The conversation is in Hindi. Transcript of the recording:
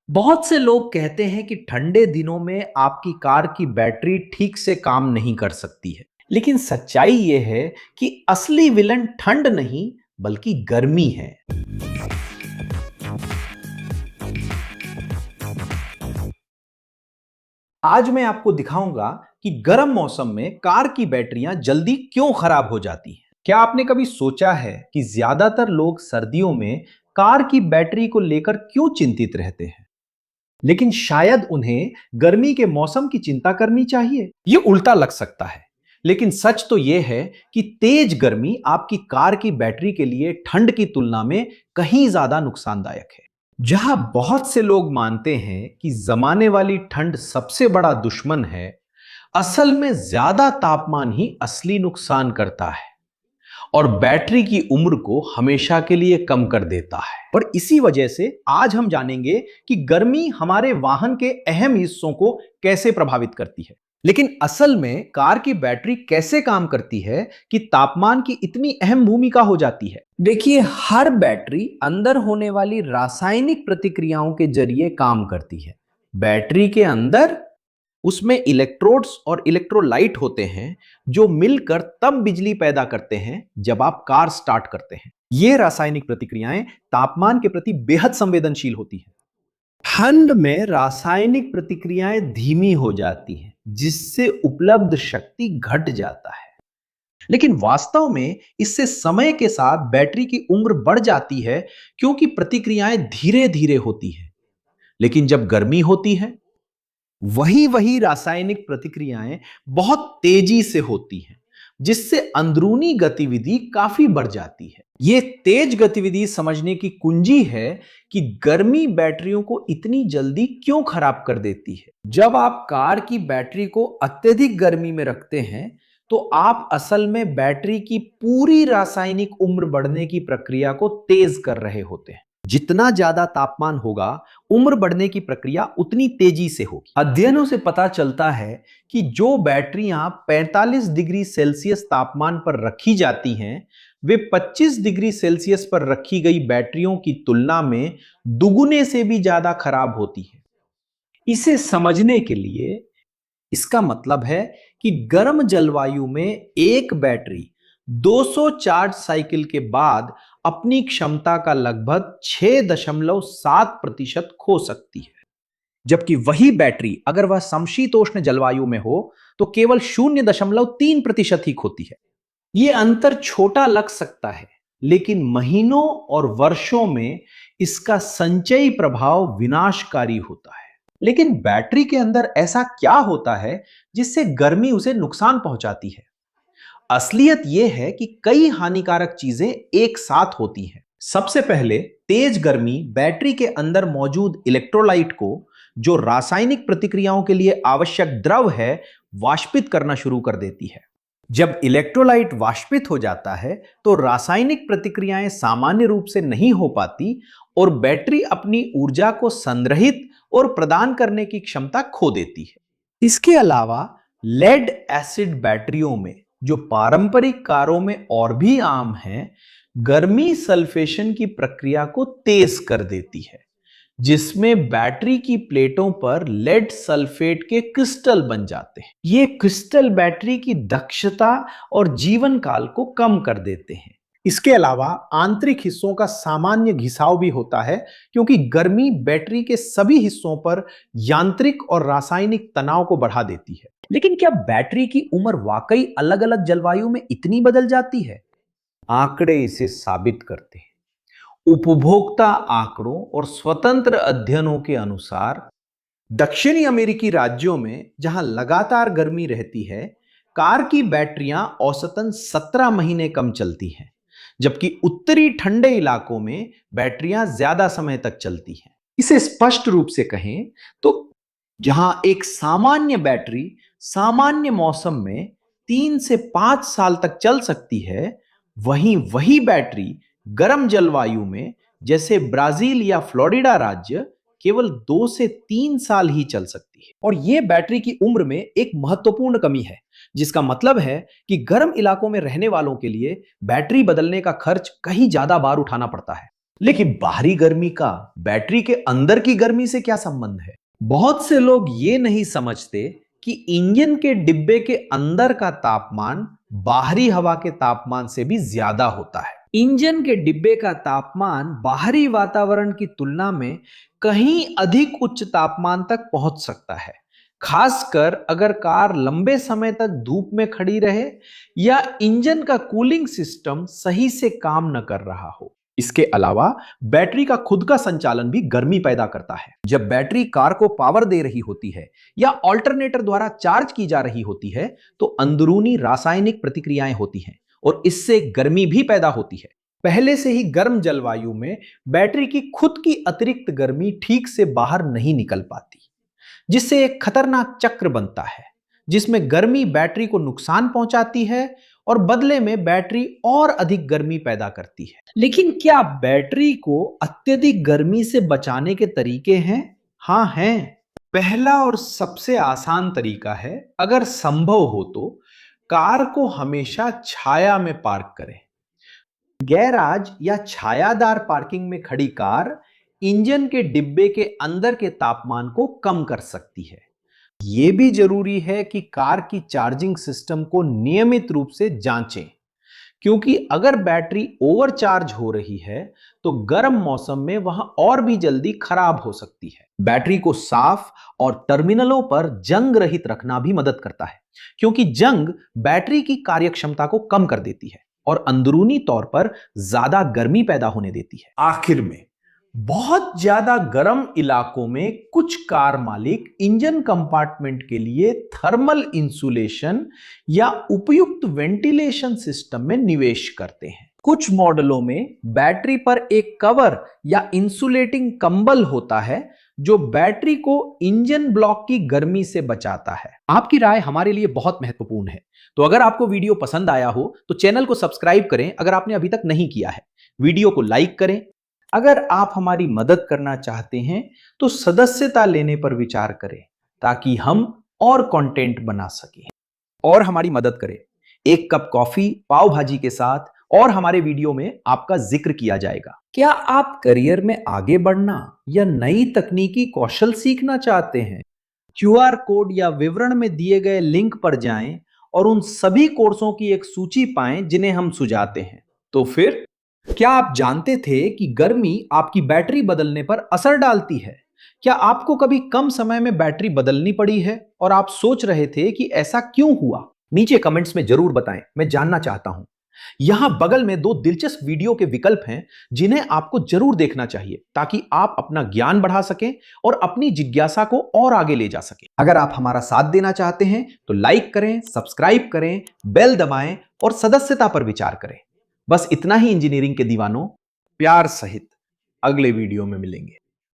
बहुत से लोग कहते हैं कि ठंडे दिनों में आपकी कार की बैटरी ठीक से काम नहीं कर सकती है। लेकिन सच्चाई यह है कि असली विलन ठंड नहीं बल्कि गर्मी है। आज मैं आपको दिखाऊंगा कि गर्म मौसम में कार की बैटरियां जल्दी क्यों खराब हो जाती हैं। क्या आपने कभी सोचा है कि ज्यादातर लोग सर्दियों में कार की बैटरी को लेकर क्यों चिंतित रहते हैं, लेकिन शायद उन्हें गर्मी के मौसम की चिंता करनी चाहिए? ये उल्टा लग सकता है, लेकिन सच तो यह है कि तेज गर्मी आपकी कार की बैटरी के लिए ठंड की तुलना में कहीं ज्यादा नुकसानदायक है। जहां बहुत से लोग मानते हैं कि जमाने वाली ठंड सबसे बड़ा दुश्मन है, असल में ज्यादा तापमान ही असली नुकसान करता है और बैटरी की उम्र को हमेशा के लिए कम कर देता है। और इसी वजह से आज हम जानेंगे कि गर्मी हमारे वाहन के अहम हिस्सों को कैसे प्रभावित करती है। लेकिन असल में कार की बैटरी कैसे काम करती है कि तापमान की इतनी अहम भूमिका हो जाती है? देखिए, हर बैटरी अंदर होने वाली रासायनिक प्रतिक्रियाओं के जरिए काम करती है। बैटरी के अंदर उसमें इलेक्ट्रोड्स और इलेक्ट्रोलाइट होते हैं जो मिलकर तब बिजली पैदा करते हैं जब आप कार स्टार्ट करते हैं। ये रासायनिक प्रतिक्रियाएं तापमान के प्रति बेहद संवेदनशील होती हैं। ठंड में रासायनिक प्रतिक्रियाएं धीमी हो जाती हैं, जिससे उपलब्ध शक्ति घट जाता है। लेकिन वास्तव में इससे समय के साथ बैटरी की उम्र बढ़ जाती है, क्योंकि प्रतिक्रियाएं धीरे धीरे होती हैं। लेकिन जब गर्मी होती है, वही वही रासायनिक प्रतिक्रियाएं बहुत तेजी से होती हैं, जिससे अंदरूनी गतिविधि काफी बढ़ जाती है। यह तेज गतिविधि समझने की कुंजी है कि गर्मी बैटरियों को इतनी जल्दी क्यों खराब कर देती है। जब आप कार की बैटरी को अत्यधिक गर्मी में रखते हैं, तो आप असल में बैटरी की पूरी रासायनिक उम्र बढ़ने की प्रक्रिया को तेज कर रहे होते हैं। जितना ज्यादा तापमान होगा, उम्र बढ़ने की प्रक्रिया उतनी तेजी से होगी। अध्ययनों से पता चलता है कि जो बैटरियां 45 डिग्री सेल्सियस तापमान पर रखी जाती हैं, वे 25 डिग्री सेल्सियस पर रखी गई बैटरियों की तुलना में दुगुने से भी ज्यादा खराब होती है। इसे समझने के लिए इसका मतलब है कि गर्म जलवायु में एक बैटरी 200 चार्ज साइकिल के बाद अपनी क्षमता का लगभग 6.7% खो सकती है, जबकि वही बैटरी अगर वह समशीतोष्ण जलवायु में हो तो केवल 0.3% ही खोती है। यह अंतर छोटा लग सकता है, लेकिन महीनों और वर्षों में इसका संचयी प्रभाव विनाशकारी होता है। लेकिन बैटरी के अंदर ऐसा क्या होता है जिससे गर्मी उसे नुकसान पहुंचाती है? असलियत यह है कि कई हानिकारक चीजें एक साथ होती हैं। सबसे पहले, तेज गर्मी बैटरी के अंदर मौजूद इलेक्ट्रोलाइट को, जो रासायनिक प्रतिक्रियाओं के लिए आवश्यक द्रव है, वाष्पित करना शुरू कर देती है। जब इलेक्ट्रोलाइट वाष्पित हो जाता है, तो रासायनिक प्रतिक्रियाएं सामान्य रूप से नहीं हो पाती और बैटरी अपनी ऊर्जा को संग्रहित और प्रदान करने की क्षमता खो देती है। इसके अलावा लेड एसिड बैटरियों में, जो पारंपरिक कारों में और भी आम है, गर्मी सल्फेशन की प्रक्रिया को तेज कर देती है, जिसमें बैटरी की प्लेटों पर लेड सल्फेट के क्रिस्टल बन जाते हैं। ये क्रिस्टल बैटरी की दक्षता और जीवन काल को कम कर देते हैं। इसके अलावा आंतरिक हिस्सों का सामान्य घिसाव भी होता है, क्योंकि गर्मी बैटरी के सभी हिस्सों पर यांत्रिक और रासायनिक तनाव को बढ़ा देती है। लेकिन क्या बैटरी की उम्र वाकई अलग अलग जलवायु में इतनी बदल जाती है? आंकड़े इसे साबित करते हैं। उपभोक्ता आंकड़ों और स्वतंत्र अध्ययनों के अनुसार दक्षिणी अमेरिकी राज्यों में, जहां लगातार गर्मी रहती है, कार की बैटरियां औसतन 17 महीने कम चलती हैं, जबकि उत्तरी ठंडे इलाकों में बैटरियां ज्यादा समय तक चलती हैं। इसे स्पष्ट रूप से कहें तो जहां एक सामान्य बैटरी सामान्य मौसम में 3 से 5 साल तक चल सकती है, वहीं वही बैटरी गर्म जलवायु में, जैसे ब्राजील या फ्लोरिडा राज्य, केवल 2 से 3 साल ही चल सकती है। और यह बैटरी की उम्र में एक महत्वपूर्ण कमी है, जिसका मतलब है कि गर्म इलाकों में रहने वालों के लिए बैटरी बदलने का खर्च कहीं ज्यादा बार उठाना पड़ता है। लेकिन बाहरी गर्मी का बैटरी के अंदर की गर्मी से क्या संबंध है? बहुत से लोग ये नहीं समझते कि इंजन के डिब्बे के अंदर का तापमान बाहरी हवा के तापमान से भी ज्यादा होता है। इंजन के डिब्बे का तापमान बाहरी वातावरण की तुलना में कहीं अधिक उच्च तापमान तक पहुंच सकता है, खासकर अगर कार लंबे समय तक धूप में खड़ी रहे या इंजन का कूलिंग सिस्टम सही से काम न कर रहा हो। इसके अलावा बैटरी का खुद का संचालन भी गर्मी पैदा करता है। जब बैटरी कार को पावर दे रही होती है या ऑल्टरनेटर द्वारा चार्ज की जा रही होती है तो अंदरूनी रासायनिक प्रतिक्रियाएं होती हैं और इससे गर्मी भी पैदा होती है। पहले से ही गर्म जलवायु में बैटरी की खुद की अतिरिक्त गर्मी ठीक से बाहर नहीं निकल पाती, जिससे एक खतरनाक चक्र बनता है जिसमें गर्मी बैटरी को नुकसान पहुंचाती है और बदले में बैटरी और अधिक गर्मी पैदा करती है। लेकिन क्या बैटरी को अत्यधिक गर्मी से बचाने के तरीके हैं? हाँ हैं। पहला और सबसे आसान तरीका है, अगर संभव हो तो कार को हमेशा छाया में पार्क करें। गैराज या छायादार पार्किंग में खड़ी कार इंजन के डिब्बे के अंदर के तापमान को कम कर सकती है। यह भी जरूरी है कि कार की चार्जिंग सिस्टम को नियमित रूप से जांचें, क्योंकि अगर बैटरी ओवरचार्ज हो रही है तो गर्म मौसम में वह और भी जल्दी खराब हो सकती है। बैटरी को साफ और टर्मिनलों पर जंग रहित रखना भी मदद करता है, क्योंकि जंग बैटरी की कार्यक्षमता को कम कर देती है और अंदरूनी तौर पर ज्यादा गर्मी पैदा होने देती है। आखिर में, बहुत ज्यादा गर्म इलाकों में कुछ कार मालिक इंजन कंपार्टमेंट के लिए थर्मल इंसुलेशन या उपयुक्त वेंटिलेशन सिस्टम में निवेश करते हैं। कुछ मॉडलों में बैटरी पर एक कवर या इंसुलेटिंग कंबल होता है जो बैटरी को इंजन ब्लॉक की गर्मी से बचाता है। आपकी राय हमारे लिए बहुत महत्वपूर्ण है, तो अगर आपको वीडियो पसंद आया हो तो चैनल को सब्सक्राइब करें अगर आपने अभी तक नहीं किया है। वीडियो को लाइक करें। अगर आप हमारी मदद करना चाहते हैं तो सदस्यता लेने पर विचार करें ताकि हम और कंटेंट बना सकें और हमारी मदद करें। एक कप कॉफी पाव भाजी के साथ और हमारे वीडियो में आपका जिक्र किया जाएगा। क्या आप करियर में आगे बढ़ना या नई तकनीकी कौशल सीखना चाहते हैं? क्यूआर कोड या विवरण में दिए गए लिंक पर जाएं और उन सभी कोर्सों की एक सूची पाएं जिन्हें हम सुझाते हैं। तो फिर, क्या आप जानते थे कि गर्मी आपकी बैटरी बदलने पर असर डालती है? क्या आपको कभी कम समय में बैटरी बदलनी पड़ी है और आप सोच रहे थे कि ऐसा क्यों हुआ? नीचे कमेंट्स में जरूर बताएं, मैं जानना चाहता हूं। यहां बगल में 2 दिलचस्प वीडियो के विकल्प हैं जिन्हें आपको जरूर देखना चाहिए ताकि आप अपना ज्ञान बढ़ा सकें और अपनी जिज्ञासा को और आगे ले जा सकें। अगर आप हमारा साथ देना चाहते हैं तो लाइक करें, सब्सक्राइब करें, बेल दबाएं और सदस्यता पर विचार करें। बस इतना ही इंजीनियरिंग के दीवानों, प्यार सहित अगले वीडियो में मिलेंगे।